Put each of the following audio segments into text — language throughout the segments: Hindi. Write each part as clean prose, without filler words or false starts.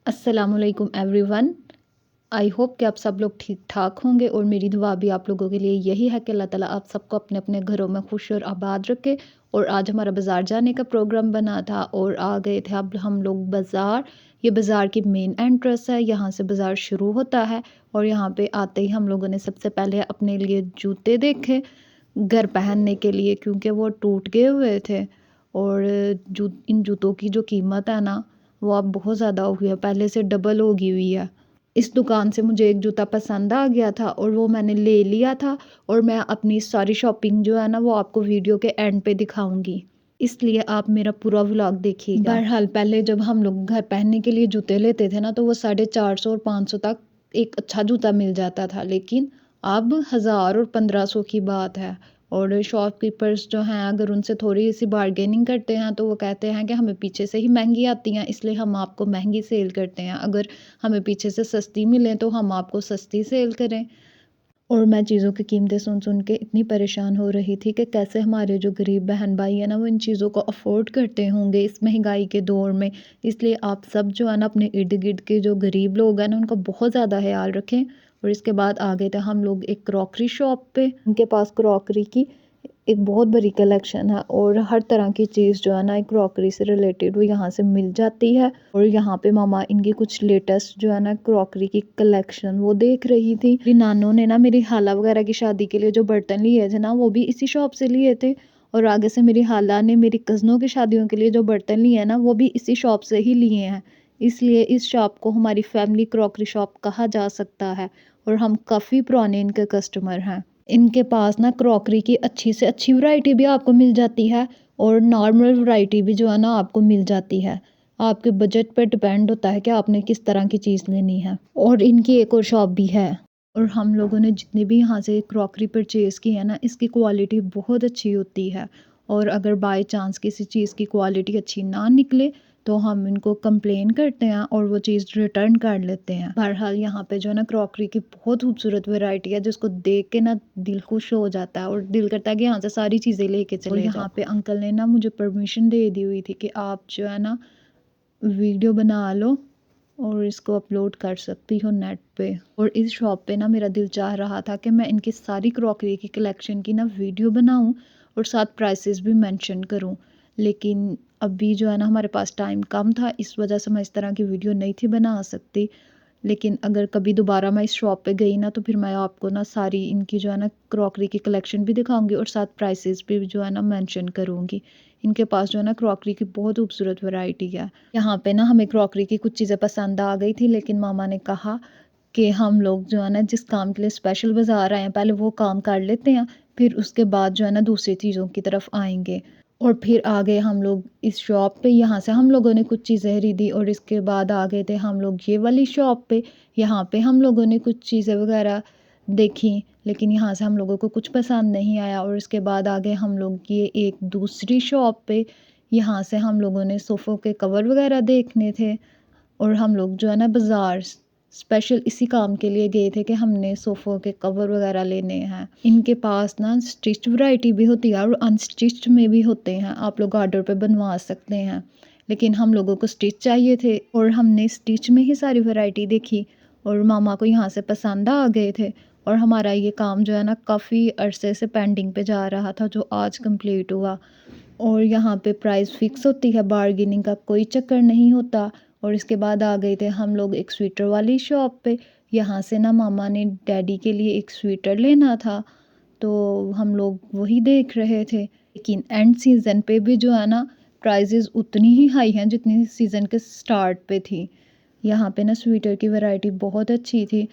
अस्सलामुअलैकुम एवरीवन। आई होप कि आप सब लोग ठीक ठाक होंगे और मेरी दुआ भी आप लोगों के लिए यही है कि अल्लाह ताला आप सबको अपने अपने घरों में खुश और आबाद रखे। और आज हमारा बाज़ार जाने का प्रोग्राम बना था और आ गए थे अब हम लोग बाज़ार। ये बाज़ार की मेन एंट्रेंस है, यहाँ से बाज़ार शुरू होता है। और यहाँ पे आते ही हम लोगों ने सबसे पहले अपने लिए जूते देखे घर पहनने के लिए, क्योंकि वो टूट गए हुए थे। और इन जूतों की जो कीमत है ना, वो अब बहुत ज़्यादा हो गई है, पहले से डबल हो गई हुई है। इस दुकान से मुझे एक जूता पसंद आ गया था और वो मैंने ले लिया था। और मैं अपनी सारी शॉपिंग जो है ना, वो आपको वीडियो के एंड पे दिखाऊंगी, इसलिए आप मेरा पूरा व्लॉग देखिएगा। बहरहाल पहले जब हम लोग घर पहनने के लिए जूते लेते थे ना, तो वो 450 और 500 तक एक अच्छा जूता मिल जाता था, लेकिन अब 1000 और 1500 की बात है। और शॉपकीपर्स जो हैं, अगर उनसे थोड़ी सी बार्गेनिंग करते हैं तो वो कहते हैं कि हमें पीछे से ही महंगी आती हैं, इसलिए हम आपको महंगी सेल करते हैं। अगर हमें पीछे से सस्ती मिले तो हम आपको सस्ती सेल करें। और मैं चीज़ों की कीमतें सुन सुन के इतनी परेशान हो रही थी कि कैसे हमारे जो गरीब बहन भाई हैं ना, वो इन चीज़ों को अफोर्ड करते होंगे इस महंगाई के दौर में। इसलिए आप सब जो है ना, अपने इर्द गिर्द के जो गरीब लोग हैं ना, उनका बहुत ज़्यादा ख्याल रखें। और इसके बाद आ गए थे हम लोग एक क्रॉकरी शॉप पे। उनके पास क्रॉकरी की एक बहुत बड़ी कलेक्शन है और हर तरह की चीज़ जो है ना, क्रॉकरी से रिलेटेड वो यहाँ से मिल जाती है। और यहाँ पे मामा इनकी कुछ लेटेस्ट जो है ना क्रॉकरी की कलेक्शन वो देख रही थी। मेरी नानों ने ना मेरी खाला वगैरह की शादी के लिए जो बर्तन लिए थे ना, वो भी इसी शॉप से लिए थे। और आगे से मेरी खाला ने मेरी कज़नों की शादियों के लिए जो बर्तन लिए हैं ना, वो भी इसी शॉप से ही लिए हैं। इसलिए इस शॉप को हमारी फैमिली क्रॉकरी शॉप कहा जा सकता है और हम काफ़ी पुराने इनके कस्टमर हैं। इनके पास ना क्रॉकरी की अच्छी से अच्छी वैरायटी भी आपको मिल जाती है और नॉर्मल वैरायटी भी जो है ना आपको मिल जाती है। आपके बजट पर डिपेंड होता है कि आपने किस तरह की चीज़ लेनी है। और इनकी एक और शॉप भी है। और हम लोगों ने जितने भी यहाँ से क्रॉकरी परचेज़ की है ना, इसकी क्वालिटी बहुत अच्छी होती है। और अगर बाय चांस किसी चीज़ की क्वालिटी अच्छी ना निकले तो हम इनको कंप्लेन करते हैं और वो चीज़ रिटर्न कर लेते हैं। बहरहाल यहाँ पे जो है ना क्रॉकरी की बहुत खूबसूरत वैरायटी है, जिसको देख के ना दिल खुश हो जाता है और दिल करता है कि यहाँ से सारी चीज़ें लेके चले जाओ। यहाँ पे अंकल ने ना मुझे परमिशन दे दी हुई थी कि आप जो है ना वीडियो बना लो और इसको अपलोड कर सकती हो नेट पे। और इस शॉप पे ना मेरा दिल चाह रहा था कि मैं इनकी सारी क्रॉकरी की कलेक्शन की ना वीडियो बनाऊं और साथ प्राइसेस भी मेंशन करूं, लेकिन अभी जो है ना हमारे पास टाइम कम था, इस वजह से मैं इस तरह की वीडियो नहीं थी बना सकती। लेकिन अगर कभी दोबारा मैं इस शॉप पे गई ना, तो फिर मैं आपको ना सारी इनकी जो है ना क्रॉकरी की कलेक्शन भी दिखाऊंगी और साथ प्राइसेस भी जो है ना मेंशन करूंगी। इनके पास जो है ना क्रॉकरी की बहुत खूबसूरत वैरायटी है। यहाँ पे ना हमें क्रॉकरी की कुछ चीज़ें पसंद आ गई थी, लेकिन मामा ने कहा कि हम लोग जो है ना जिस काम के लिए स्पेशल बाज़ार आए हैं, पहले वो काम कर लेते हैं, फिर उसके बाद जो है ना दूसरी चीज़ों की तरफ आएंगे। और फिर आ गए हम लोग इस शॉप पे। यहाँ से हम लोगों ने कुछ चीज़ें खरीदी और इसके बाद आ गए थे हम लोग ये वाली शॉप पे। यहाँ पे हम लोगों ने कुछ चीज़ें वगैरह देखी, लेकिन यहाँ से हम लोगों को कुछ पसंद नहीं आया। और इसके बाद आ गए हम लोग ये एक दूसरी शॉप पे। यहाँ से हम लोगों ने सोफ़ों के कवर वगैरह देखने थे और हम लोग जो है ना बाज़ार स्पेशल इसी काम के लिए गए थे कि हमने सोफ़ों के कवर वगैरह लेने हैं। इनके पास ना स्टिच वैरायटी भी होती है और अनस्टिच्ड में भी होते हैं, आप लोग ऑर्डर पे बनवा सकते हैं। लेकिन हम लोगों को स्टिच चाहिए थे और हमने स्टिच में ही सारी वैरायटी देखी और मामा को यहाँ से पसंद आ गए थे। और हमारा ये काम जो है ना काफ़ी अरसे से पेंडिंग पे जा रहा था, जो आज कंप्लीट हुआ। और यहाँ पे प्राइस फिक्स होती है, बार्गेनिंग का कोई चक्कर नहीं होता। और इसके बाद आ गए थे हम लोग एक स्वेटर वाली शॉप पे। यहाँ से ना मामा ने डैडी के लिए एक स्वेटर लेना था, तो हम लोग वही देख रहे थे। लेकिन एंड सीज़न पे भी जो है ना प्राइजेज़ उतनी ही हाई हैं जितनी सीज़न के स्टार्ट पे थी। यहाँ पे ना स्वेटर की वैरायटी बहुत अच्छी थी।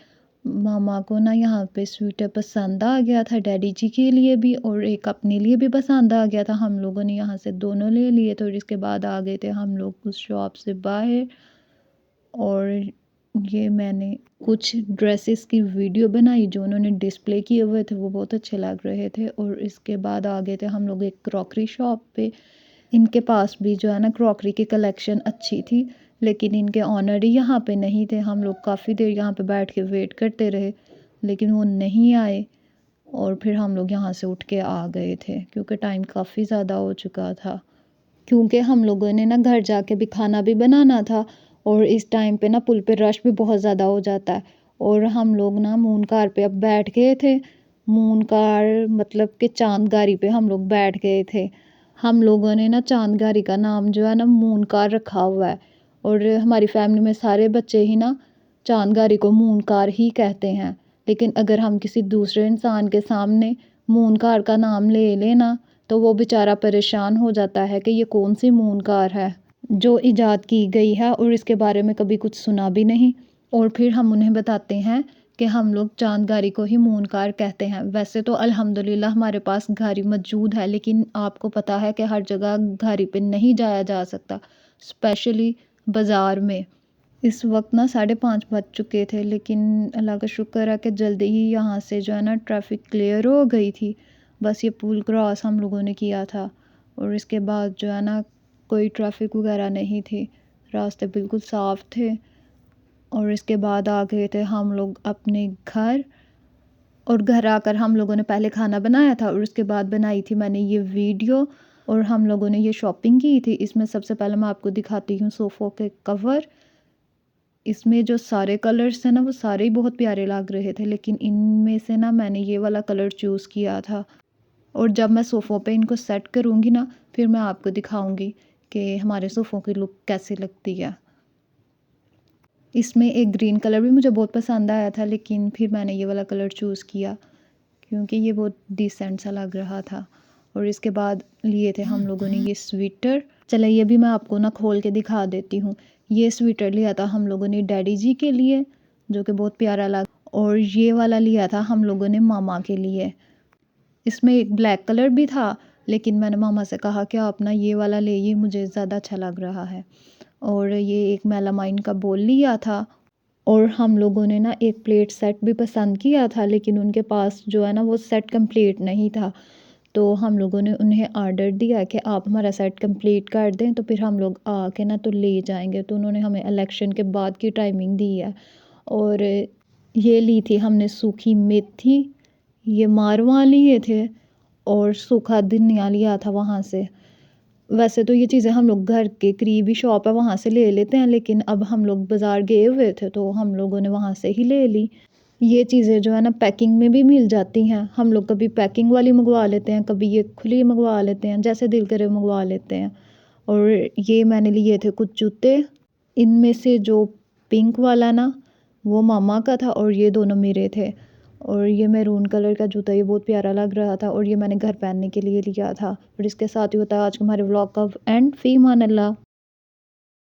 मामा को ना यहाँ पे स्वेटर पसंद आ गया था, डैडी जी के लिए भी और एक अपने लिए भी पसंद आ गया था। हम लोगों ने यहाँ से दोनों ले लिए थे और इसके बाद आ गए थे हम लोग उस शॉप से बाहर। और ये मैंने कुछ ड्रेसेस की वीडियो बनाई जो उन्होंने डिस्प्ले किए हुए थे, वो बहुत अच्छे लग रहे थे। और इसके बाद आ गए थे हम लोग एक क्रॉकरी शॉप पे। इनके पास भी जो है ना क्रॉकरी की कलेक्शन अच्छी थी, लेकिन इनके ऑनर ही यहाँ पे नहीं थे। हम लोग काफ़ी देर यहाँ पे बैठ के वेट करते रहे, लेकिन वो नहीं आए। और फिर हम लोग यहाँ से उठ के आ गए थे क्योंकि टाइम काफ़ी ज़्यादा हो चुका था। क्योंकि हम लोगों ने ना घर जाके भी खाना भी बनाना था और इस टाइम पे ना पुल पे रश भी बहुत ज़्यादा हो जाता है। और हम लोग ना मून कार पे अब बैठ गए थे। मून कार मतलब कि चाँद गाड़ी पे हम लोग बैठ गए थे। हम लोगों ने ना चाँद गाड़ी का नाम जो है ना मून कार रखा हुआ है। और हमारी फैमिली में सारे बच्चे ही ना चाँद गाड़ी को मून कार ही कहते हैं। लेकिन अगर हम किसी दूसरे इंसान के सामने मून कार का नाम ले लेना तो वो बेचारा परेशान हो जाता है कि ये कौन सी मून कार है जो इजाद की गई है और इसके बारे में कभी कुछ सुना भी नहीं। और फिर हम उन्हें बताते हैं कि हम लोग चाँद गाड़ी को ही मून कार कहते हैं। वैसे तो अल्हम्दुलिल्लाह हमारे पास गाड़ी मौजूद है, लेकिन आपको पता है कि हर जगह गाड़ी पे नहीं जाया जा सकता, स्पेशली बाज़ार में। इस वक्त ना 5:30 बज चुके थे, लेकिन अल्लाह का शुक्र है कि जल्दी ही यहाँ से जो है ना ट्रैफिक क्लियर हो गई थी। बस ये पुल क्रॉस हम लोगों ने किया था और इसके बाद जो है ना कोई ट्रैफिक वगैरह नहीं थी, रास्ते बिल्कुल साफ़ थे। और इसके बाद आ गए थे हम लोग अपने घर। और घर आकर हम लोगों ने पहले खाना बनाया था और उसके बाद बनाई थी मैंने ये वीडियो। और हम लोगों ने ये शॉपिंग की थी। इसमें सबसे पहले मैं आपको दिखाती हूँ सोफ़ों के कवर। इसमें जो सारे कलर्स थे ना वो सारे ही बहुत प्यारे लग रहे थे, लेकिन इनमें से ना मैंने ये वाला कलर चूज़ किया था। और जब मैं सोफ़ों पे इनको सेट करूँगी ना फिर मैं आपको दिखाऊँगी कि हमारे सोफ़ों की लुक कैसी लगती है। इसमें एक ग्रीन कलर भी मुझे बहुत पसंद आया था, लेकिन फिर मैंने ये वाला कलर चूज़ किया क्योंकि ये बहुत डिसेंट सा लग रहा था। और इसके बाद लिए थे हम लोगों ने ये स्वेटर। चलो ये भी मैं आपको ना खोल के दिखा देती हूँ। ये स्वेटर लिया था हम लोगों ने डैडी जी के लिए, जो कि बहुत प्यारा लगा। और ये वाला लिया था हम लोगों ने मामा के लिए। इसमें एक ब्लैक कलर भी था, लेकिन मैंने मामा से कहा कि आप ना ये वाला ले, ये मुझे ज़्यादा अच्छा लग रहा है। और ये एक मेलामाइन का बोल लिया था। और हम लोगों ने ना एक प्लेट सेट भी पसंद किया था, लेकिन उनके पास जो है ना वो सेट कंप्लीट नहीं था। तो हम लोगों ने उन्हें ऑर्डर दिया कि आप हमारा सेट कंप्लीट कर दें तो फिर हम लोग आके ना तो ले जाएंगे। तो उन्होंने हमें इलेक्शन के बाद की टाइमिंग दी है। और ये ली थी हमने सूखी मेथी, ये मारवा लिए थे और सूखा धनिया लिया था वहाँ से। वैसे तो ये चीज़ें हम लोग घर के करीब ही शॉप है वहाँ से ले लेते हैं, लेकिन अब हम लोग बाज़ार गए हुए थे तो हम लोगों ने वहाँ से ही ले ली। ये चीज़ें जो है ना पैकिंग में भी मिल जाती हैं। हम लोग कभी पैकिंग वाली मंगवा लेते हैं, कभी ये खुली मंगवा लेते हैं, जैसे दिल करे मंगवा लेते हैं। और ये मैंने लिए थे कुछ जूते। इनमें से जो पिंक वाला ना वो मामा का था और ये दोनों मेरे थे। और ये मैरून कलर का जूता ये बहुत प्यारा लग रहा था और ये मैंने घर पहनने के लिए लिया था। और इसके साथ ही होता है आज हमारे व्लॉग का एंड। फ़ी मान अल्लाह।